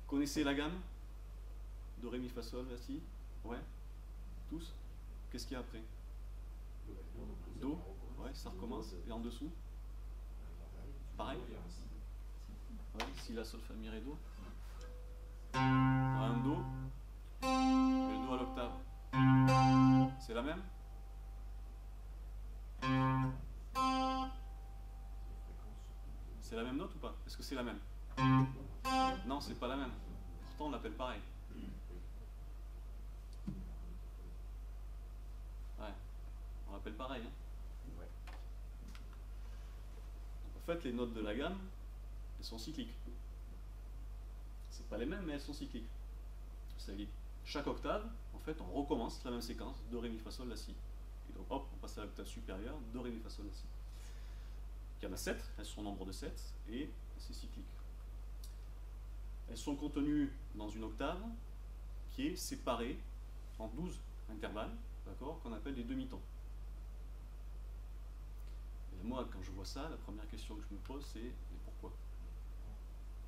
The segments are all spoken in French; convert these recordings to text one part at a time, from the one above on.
Connaissez la gamme? Do, ré, mi, fa, sol, la, si? Ouais? Tous? Qu'est-ce qu'il y a après? Do? Ouais, ça recommence. Et en dessous? Pareil? Ouais, si, la, sol, fa, mi, ré, do. Un do. Et le do à l'octave. C'est la même? C'est la même note ou pas? Est-ce que c'est la même? Non, c'est pas la même. Pourtant, on l'appelle pareil. Ouais, on l'appelle pareil. Hein. Ouais. En fait, les notes de la gamme, elles sont cycliques. C'est pas les mêmes, mais elles sont cycliques. Ça veut dire, chaque octave, en fait, on recommence la même séquence, do, ré, mi, fa, sol, la, si. Et donc, hop, on passe à l'octave supérieure, do, ré, mi, fa, sol, la, si. Il y en a 7, elles sont au nombre de 7, et c'est cyclique. Elles sont contenues dans une octave qui est séparée en 12 intervalles, d'accord, qu'on appelle des demi-tons. Et moi, quand je vois ça, la première question que je me pose, c'est mais pourquoi?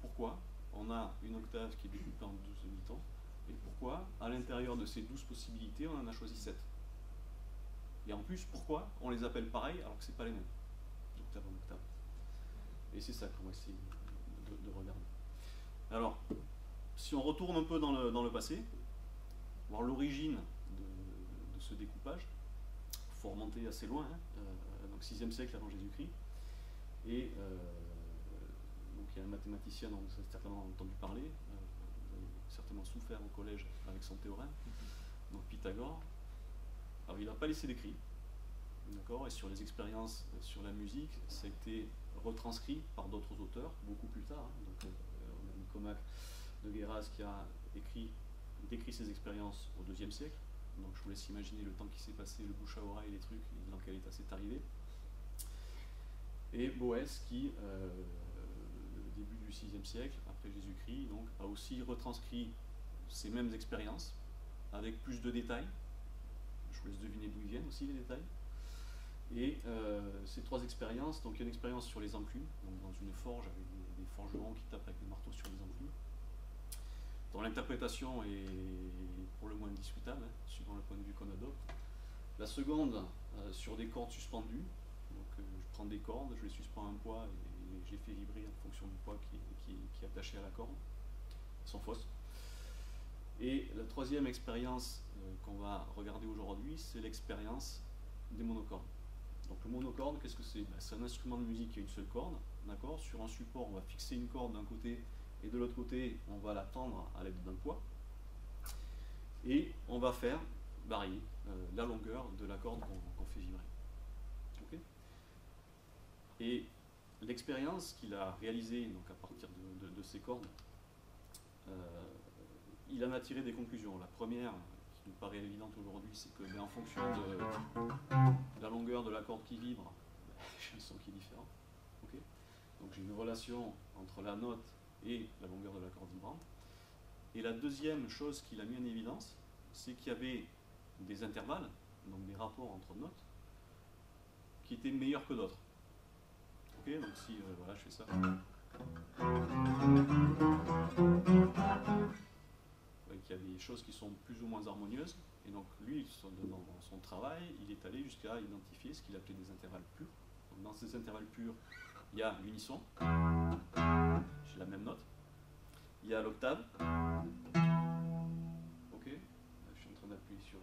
Pourquoi on a une octave qui est découpée en 12 demi-tons, et pourquoi, à l'intérieur de ces 12 possibilités, on en a choisi 7? Et en plus, pourquoi on les appelle pareil alors que ce n'est pas les mêmes, d'octave en octave? Et c'est ça qu'on va essayer de regarder. Alors, si on retourne un peu dans le passé, voir l'origine de ce découpage, il faut remonter assez loin, hein, donc 6e siècle avant Jésus-Christ, et donc il y a un mathématicien dont vous avez certainement entendu parler, vous avez certainement souffert au collège avec son théorème, donc Pythagore. Alors il n'a pas laissé d'écrit, d'accord, et sur les expériences sur la musique, ça a été retranscrit par d'autres auteurs, beaucoup plus tard, hein, donc on a Nicomaque de Guéras qui a décrit ses expériences au IIe siècle, donc je vous laisse imaginer le temps qui s'est passé, le bouche à oreille, les trucs, et dans quel état c'est arrivé. Et Boès qui, début du VIe siècle, après Jésus-Christ, donc, a aussi retranscrit ces mêmes expériences, avec plus de détails. Je vous laisse deviner d'où ils viennent aussi, les détails. Et ces trois expériences, donc il y a une expérience sur les enclumes, donc dans une forge avec des forgerons qui tapent avec des marteaux sur les enclumes, dont l'interprétation est pour le moins discutable, hein, suivant le point de vue qu'on adopte. La seconde, sur des cordes suspendues, donc je prends des cordes, je les suspends à un poids et je les fais vibrer en fonction du poids qui est attaché à la corde. Elles sont fausses. Et la troisième expérience qu'on va regarder aujourd'hui, c'est l'expérience des monocordes. Donc le monocorde, qu'est-ce que c'est? C'est un instrument de musique qui a une seule corde, d'accord. Sur un support, on va fixer une corde d'un côté, et de l'autre côté, on va la tendre à l'aide d'un poids. Et on va faire varier la longueur de la corde qu'on fait vibrer. Okay. Et l'expérience qu'il a réalisée donc à partir de ces cordes, il en a tiré des conclusions. La première, qui nous paraît évidente aujourd'hui, c'est que en fonction de la longueur de la corde qui vibre, j'ai un son qui est différent. Okay. Donc j'ai une relation entre la note et la longueur de la corde vibrante. Et la deuxième chose qu'il a mis en évidence, c'est qu'il y avait des intervalles, donc des rapports entre notes, qui étaient meilleurs que d'autres. Ok, donc si voilà, je fais ça. Qu'il y a des choses qui sont plus ou moins harmonieuses, et donc lui, dans son travail, il est allé jusqu'à identifier ce qu'il appelait des intervalles purs. Donc dans ces intervalles purs, il y a l'unisson, j'ai la même note, il y a l'octave, ok, je suis en train d'appuyer sur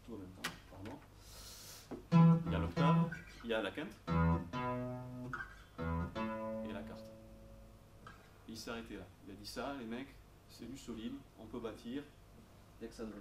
tout en même temps, pardon, il y a l'octave, il y a la quinte, et la quarte. Et il s'est arrêté là, il a dit ça, les mecs, c'est du solide, on peut bâtir, il n'y a que ça de vrai.